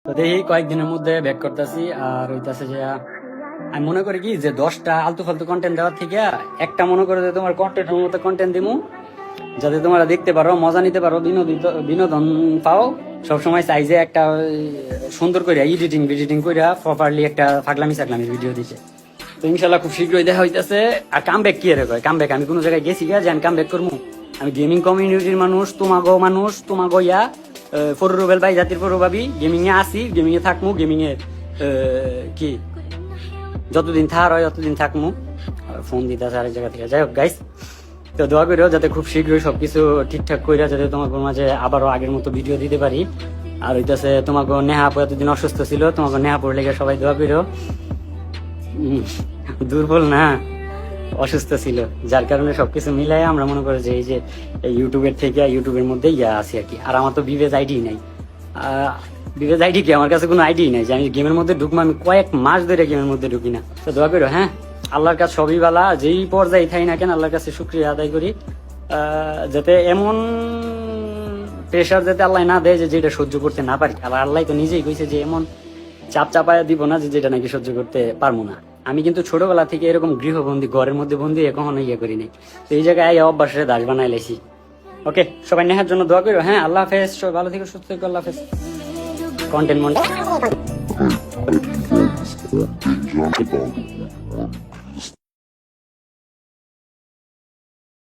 তো দেখি কয়েকদিনের মধ্যে ব্যাক করতেছি। আর হইতাছে যে আমি মনে করি কি যে 10টা আলতু ফালতু কন্টেন্ট দেওয়ার থেকে একটা মনে করে যে তোমার কন্টেন্টের মতো কন্টেন্ট দিমু, যাতে তোমরা দেখতে পারো, মজা নিতে পারো, বিনোদন পাও। সবসময় চাই যে একটা সুন্দর করে এডিটিং করে প্রপারলি একটা ফাগলামি সাগলামির ভিডিও দিতে। তো ইনশাল্লাহ খুব শীঘ্রই দেখা হইতেছে। আর কামব্যাক কি রে কয় কামব্যাক? আমি কোনো জায়গায় গেছি গা যে আমি কামব্যাক করবো? আমি গেমিং কমিউনিটির মানুষ, তোমাগো ইয়া ফরুবেল ভাই জাতির পরভাবি গেমিং এ আসি, গেমিং এ থাকমু, গেমিং এ কি যতদিন থার হয় ততদিন থাকমু। ফোন দিতেছে আরেক জায়গা থেকে। যাই হোক গাইস, তো দোয়া করিও যাতে খুব শীঘ্রই সবকিছু ঠিকঠাক কইরা যাতে তোমাকে মাঝে আবারও আগের মতো ভিডিও দিতে পারি। আর হইতাছে তোমাকে নেহা আপু এতদিন অসুস্থ ছিল, তোমাকে নেহা আপুর লেগে সবাই দোয়া করিও। দুর্বল না, অসুস্থ ছিল, যার কারণে সবকিছু মিলাই আমরা মনে করি যে এই যে ইউটিউবের থেকে ইউটিউবের মধ্যে ইয়া আছি আর কি। আর আমার তো বিবেজ আইডি নাই। বিবেজ আইডি কি? আমার কাছে কোনো আইডি নাই যে আমি গেমের মধ্যে ঢুকবো। আমি কয়েক মাস ধরে গেমের মধ্যে ঢুকি না। তো দোয়া করো, হ্যাঁ, আল্লাহর কাছে সবই বালা, যেই পর্যায়ে থাই না কেন আল্লাহর কাছে শুক্রিয়া আদায় করি, যাতে এমন প্রেশার যাতে আল্লাহ না দেয় যে যেটা সহ্য করতে না পারি। আবার আল্লাহ তো নিজেই কইছে যে এমন চাপ চাপায়া দিব না যে যেটা নাকি সহ্য করতে পারবো না। আমি কিন্তু ছোটবেলা থেকে এরকম গৃহবন্দী, ঘরের মধ্যে বন্দি কখনো ইয়ে করি নাই। তো এই জায়গায় অভ্যাসে দাস বানাই লাইছি। ওকে, সবাই নেহার জন্য দোয়া করো। হ্যাঁ, আল্লাহ হাফেজ, সবাই ভালো থেকে সুস্থ থেকো, আল্লাহ হাফেজ। কন্টেন্ট